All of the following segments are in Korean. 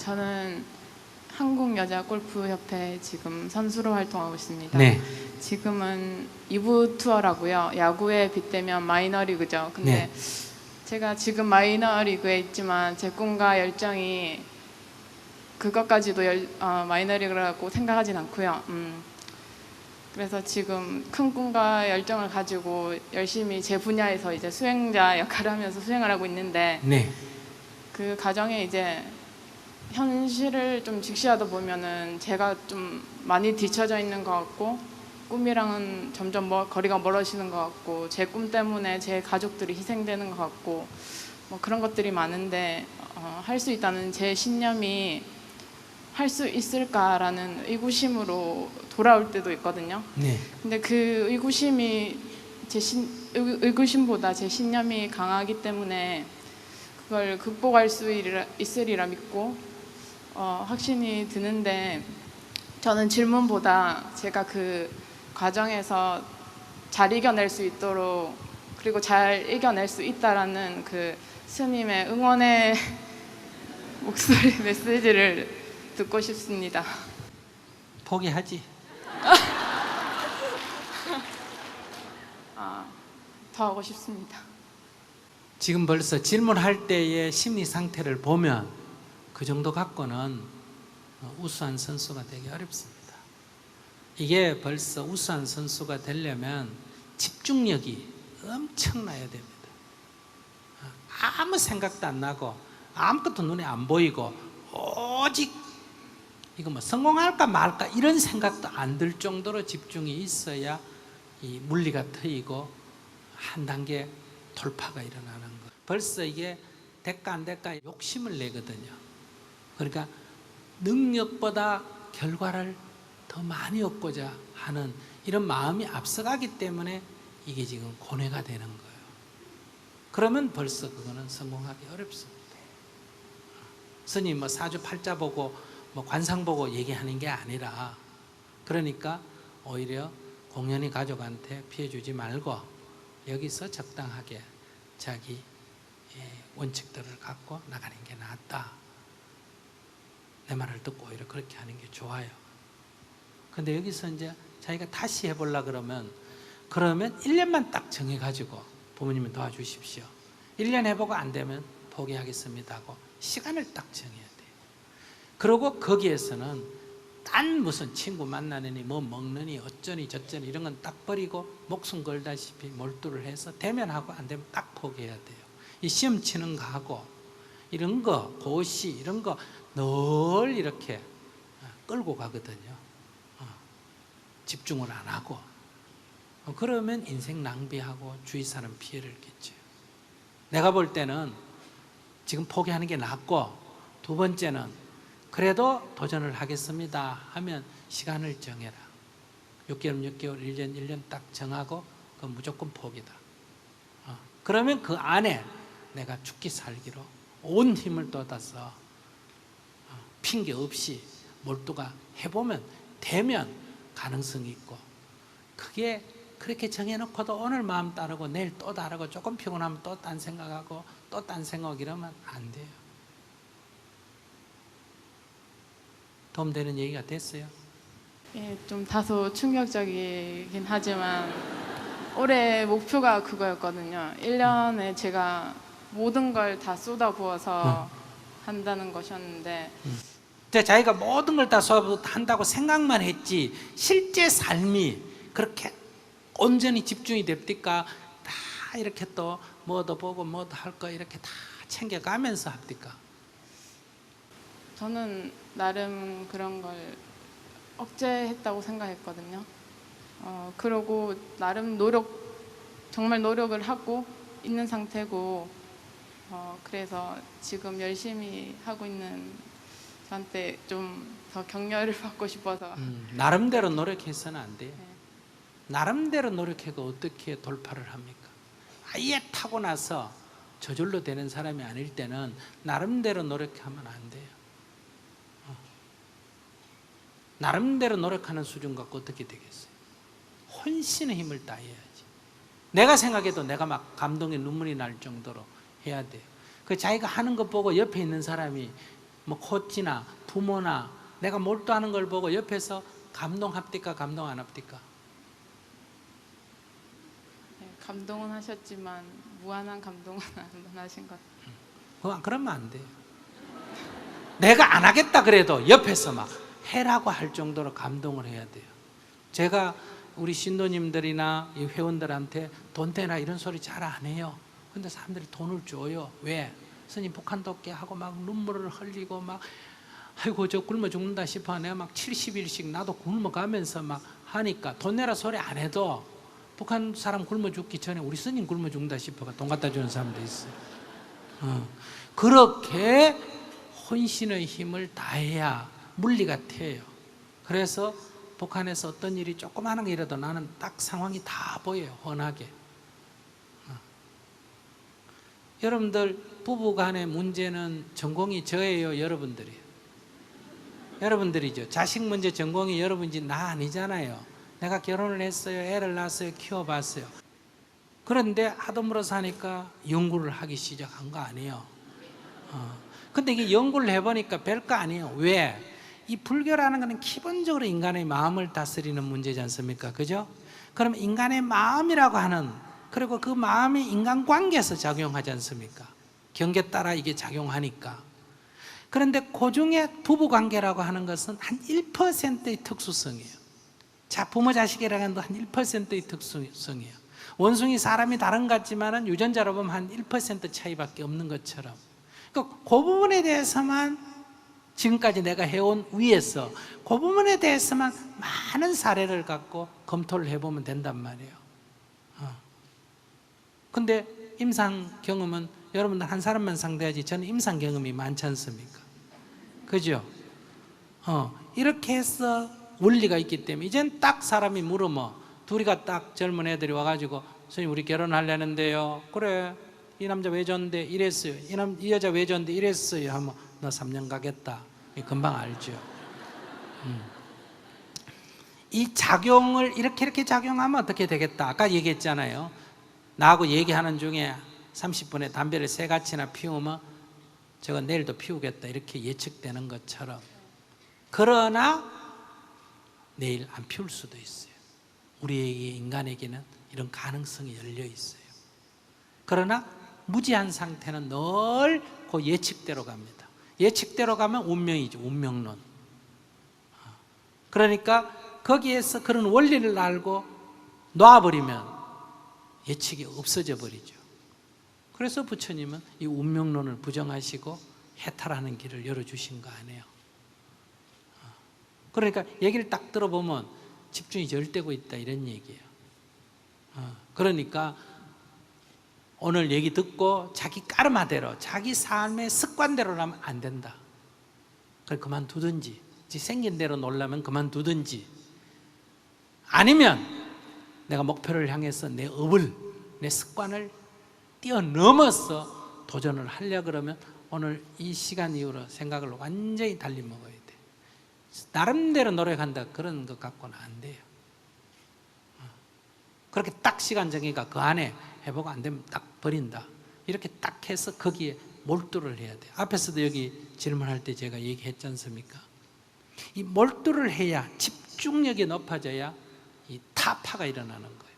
저는 한국여자골프협회 지금 선수로 활동하고 있습니다. 네. 지금은 2부 투어라고요. 야구에 빗대면 마이너리그죠. 근데 네. 제가 지금 마이너리그에 있지만 제 꿈과 열정이 그것까지도 마이너리그라고 생각하진 않고요. 그래서 지금 큰 꿈과 열정을 가지고 열심히 제 분야에서 이제 수행자 역할을 하면서 수행을 하고 있는데 네. 그 과정에 이제 현실을 좀 직시하다 보면은 제가 좀 많이 뒤처져 있는 것 같고 꿈이랑은 점점 거리가 멀어지는 것 같고 제 꿈 때문에 제 가족들이 희생되는 것 같고 뭐 그런 것들이 많은데 할 수 있다는 제 신념이 할 수 있을까라는 의구심으로 돌아올 때도 있거든요. 네. 근데 그 의구심이 의구심보다 제 신념이 강하기 때문에 그걸 극복할 수 있으리라 믿고 확신이 드는데 저는 질문보다 제가 그 과정에서 잘 이겨낼 수 있도록 그리고 잘 이겨낼 수 있다라는 그 스님의 응원의 목소리 메시지를 듣고 싶습니다. 포기하지. 더 하고 싶습니다. 지금 벌써 질문할 때의 심리 상태를 보면 그 정도 갖고는 우수한 선수가 되기 어렵습니다. 이게 벌써 우수한 선수가 되려면 집중력이 엄청나야 됩니다. 아무 생각도 안 나고 아무것도 눈에 안 보이고 오직 이거 뭐 성공할까 말까 이런 생각도 안 들 정도로 집중이 있어야 이 물리가 트이고 한 단계 돌파가 일어나는 거. 벌써 이게 될까 안 될까 욕심을 내거든요. 그러니까 능력보다 결과를 더 많이 얻고자 하는 이런 마음이 앞서가기 때문에 이게 지금 고뇌가 되는 거예요. 그러면 벌써 그거는 성공하기 어렵습니다. 스님 뭐 사주 팔자 보고 뭐 관상 보고 얘기하는 게 아니라 그러니까 오히려 공연히 가족한테 피해 주지 말고 여기서 적당하게 자기 원칙들을 갖고 나가는 게 낫다. 내 말을 듣고 오히려 그렇게 하는 게 좋아요. 근데 여기서 이제 자기가 다시 해보려 그러면 1년만 딱 정해가지고 부모님이 도와주십시오. 1년 해보고 안 되면 포기하겠습니다 하고 시간을 딱 정해야 돼요. 그리고 거기에서는 딴 무슨 친구 만나느니 뭐 먹느니 어쩌니 저쩌니 이런 건 딱 버리고 목숨 걸다시피 몰두를 해서 되면 하고 안 되면 딱 포기해야 돼요. 이 시험 치는 거 하고 이런 거 고시 이런 거 늘 이렇게 끌고 가거든요. 집중을 안 하고 그러면 인생 낭비하고 주위 사람 피해를 끼쳐요. 내가 볼 때는 지금 포기하는 게 낫고 두 번째는 그래도 도전을 하겠습니다 하면 시간을 정해라. 6개월, 1년 딱 정하고 그건 무조건 포기다. 그러면 그 안에 내가 죽기 살기로 온 힘을 쏟아서 핑계 없이 몰두가 해보면 되면 가능성이 있고 그게 그렇게 정해놓고도 오늘 마음 따르고 내일 또 다르고 조금 피곤하면 또 딴 생각하고 또 딴 생각 이러면 안 돼요. 도움되는 얘기가 됐어요? 예, 좀 다소 충격적이긴 하지만 올해 목표가 그거였거든요. 1년에 제가 모든 걸 다 쏟아부어서 한다는 것이었는데 자기가 모든 걸 다 한다고 생각만 했지 실제 삶이 그렇게 온전히 집중이 됩니까? 다 이렇게 또 뭐도 보고 뭐도 할 거 이렇게 다 챙겨가면서 합니까? 저는 나름 그런 걸 억제했다고 생각했거든요. 그러고 나름 정말 노력을 하고 있는 상태고 그래서 지금 열심히 하고 있는 저한테 좀 더 격려를 받고 싶어서 나름대로 노력해서는 안 돼요. 네. 나름대로 노력해도 어떻게 돌파를 합니까? 아예 타고나서 저절로 되는 사람이 아닐 때는 나름대로 노력하면 안 돼요. 나름대로 노력하는 수준 갖고 어떻게 되겠어요? 혼신의 힘을 다해야지. 내가 생각해도 내가 막 감동의 눈물이 날 정도로 해야 돼요. 그 자기가 하는 것 보고 옆에 있는 사람이 뭐 코치나 부모나 내가 몰두하는 걸 보고 옆에서 감동합니까? 감동 안 합니까? 네, 감동은 하셨지만 무한한 감동은 안 하신 것 같아요. 그러면 안 돼요. 내가 안 하겠다 그래도 옆에서 막 해라고 할 정도로 감동을 해야 돼요. 제가 우리 신도님들이나 이 회원들한테 돈 대나 이런 소리 잘 안 해요. 근데 사람들이 돈을 줘요. 왜? 스님 북한 돕게 하고 막 눈물을 흘리고 막 아이고 저 굶어 죽는다 싶어. 내가 막 70일씩 나도 굶어가면서 막 하니까 돈 내라 소리 안 해도 북한 사람 굶어 죽기 전에 우리 스님 굶어 죽는다 싶어가 돈 갖다 주는 사람도 있어요. 그렇게 혼신의 힘을 다해야 물리가 튀어요. 그래서 북한에서 어떤 일이 조그마한 게 일어도 나는 딱 상황이 다 보여요. 훤하게. 여러분들 부부 간의 문제는 전공이 저예요, 여러분들이에요? 여러분들이죠. 자식 문제 전공이 여러분인지 나 아니잖아요. 내가 결혼을 했어요, 애를 낳았어요, 키워봤어요. 그런데 하도 물어서 하니까 연구를 하기 시작한 거 아니에요. 근데 이게 연구를 해보니까 별거 아니에요. 왜? 이 불교라는 것은 기본적으로 인간의 마음을 다스리는 문제지 않습니까? 그죠? 그럼 인간의 마음이라고 하는, 그리고 그 마음이 인간관계에서 작용하지 않습니까? 경계 따라 이게 작용하니까. 그런데 그 중에 부부관계라고 하는 것은 한 1%의 특수성이에요. 자, 부모 자식이라는 것도 한 1%의 특수성이에요. 원숭이 사람이 다른 것 같지만 유전자로 보면 한 1% 차이밖에 없는 것처럼. 그 부분에 대해서만 지금까지 내가 해온 위에서 그 부분에 대해서만 많은 사례를 갖고 검토를 해보면 된단 말이에요. 근데 임상 경험은 여러분들 한 사람만 상대하지 저는 임상 경험이 많지 않습니까? 그죠? 이렇게 해서 원리가 있기 때문에 이젠 딱 사람이 물으면 둘이가 딱 젊은 애들이 와가지고 선생님 우리 결혼하려는데요. 그래 이 남자 왜 줬는데 이랬어요. 이 여자 왜 줬는데 이랬어요. 하면 너 3년 가겠다. 금방 알죠. 이 작용을 이렇게 작용하면 어떻게 되겠다. 아까 얘기했잖아요. 나하고 얘기하는 중에 30분에 담배를 3가치나 피우면 저거 내일도 피우겠다 이렇게 예측되는 것처럼. 그러나 내일 안 피울 수도 있어요. 우리에게 인간에게는 이런 가능성이 열려 있어요. 그러나 무지한 상태는 늘 그 예측대로 갑니다. 예측대로 가면 운명이죠. 운명론. 그러니까 거기에서 그런 원리를 알고 놔버리면 예측이 없어져 버리죠. 그래서 부처님은 이 운명론을 부정하시고 해탈하는 길을 열어주신 거 아니에요. 그러니까 얘기를 딱 들어보면 집중이 절되고 있다 이런 얘기예요. 그러니까 오늘 얘기 듣고 자기 까르마대로 자기 삶의 습관대로라면 안 된다. 그걸 그만두든지 생긴 대로 놀라면 그만두든지 아니면 내가 목표를 향해서 내 업을 내 습관을 뛰어넘어서 도전을 하려고 그러면 오늘 이 시간 이후로 생각을 완전히 달리 먹어야 돼. 나름대로 노력한다 그런 것 갖고는 안 돼요. 그렇게 딱 시간 정해가 그 안에 해보고 안 되면 딱 버린다. 이렇게 딱 해서 거기에 몰두를 해야 돼요. 앞에서도 여기 질문할 때 제가 얘기했지 않습니까? 이 몰두를 해야 집중력이 높아져야 이 타파가 일어나는 거예요.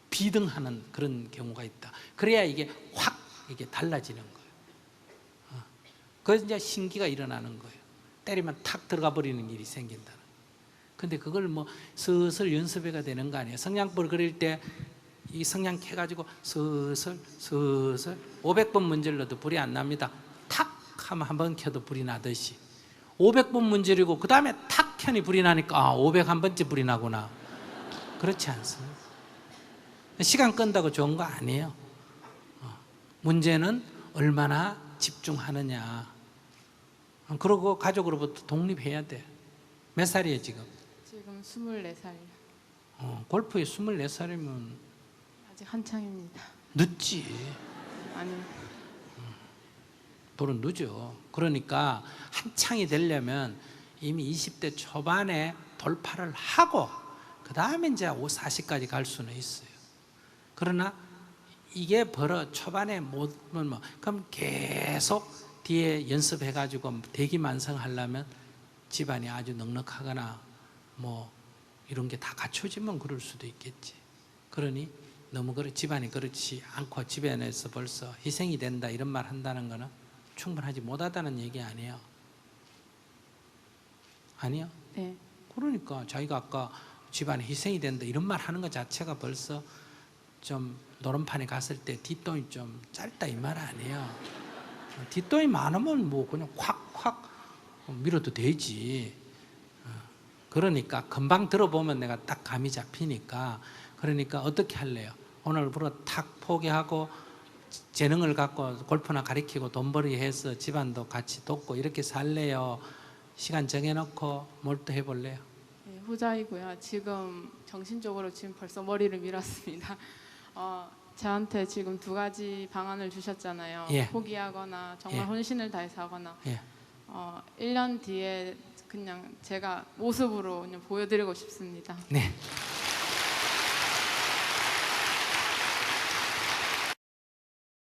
비등하는 그런 경우가 있다. 그래야 이게 확 이게 달라지는 거예요. 그래서 이제 신기가 일어나는 거예요. 때리면 탁 들어가 버리는 일이 생긴다. 근데 그걸 뭐 슬슬 연습해가 되는 거 아니에요. 성냥불 그릴 때 이 성냥 켜가지고 슬슬 500번 문질러도 불이 안 납니다. 탁 하면 한 번 켜도 불이 나듯이 500번 문지르고 그 다음에 탁 켜니 불이 나니까 501번째 불이 나구나. 그렇지 않습니다. 시간 끈다고 좋은 거 아니에요. 문제는 얼마나 집중하느냐. 그러고 가족으로부터 독립해야 돼. 몇 살이에요 지금? 지금 24살이요. 골프에 24살이면 아직 한창입니다. 늦지. 아니 돌은 늦어. 그러니까 한창이 되려면 이미 20대 초반에 돌파를 하고 그 다음에 이제 40까지 갈 수는 있어요. 그러나 이게 벌어 초반에 못 그럼 계속 뒤에 연습해가지고 대기만성하려면 집안이 아주 넉넉하거나 뭐 이런 게 다 갖춰지면 그럴 수도 있겠지. 그러니 너무 집안이 그렇지 않고 집안에서 벌써 희생이 된다 이런 말 한다는 거는 충분하지 못하다는 얘기 아니에요. 아니요? 네. 그러니까 자기가 아까 집안에 희생이 된다 이런 말 하는 것 자체가 벌써 좀 노름판에 갔을 때 뒷돈이 좀 짧다 이 말 아니에요. 뒷돈이 많으면 뭐 그냥 확 밀어도 되지. 그러니까 금방 들어보면 내가 딱 감이 잡히니까, 그러니까 어떻게 할래요? 오늘부로 탁 포기하고 재능을 갖고 골프나 가리키고 돈벌이 해서 집안도 같이 돕고 이렇게 살래요? 시간 정해놓고 몰두해볼래요? 네, 후자이고요. 지금 정신적으로 지금 벌써 머리를 밀었습니다. 저한테 지금 두 가지 방안을 주셨잖아요. 예. 포기하거나 정말 예. 혼신을 다해서 하거나. 예. 1년 뒤에 그냥 제가 모습으로 그냥 보여드리고 싶습니다. 네.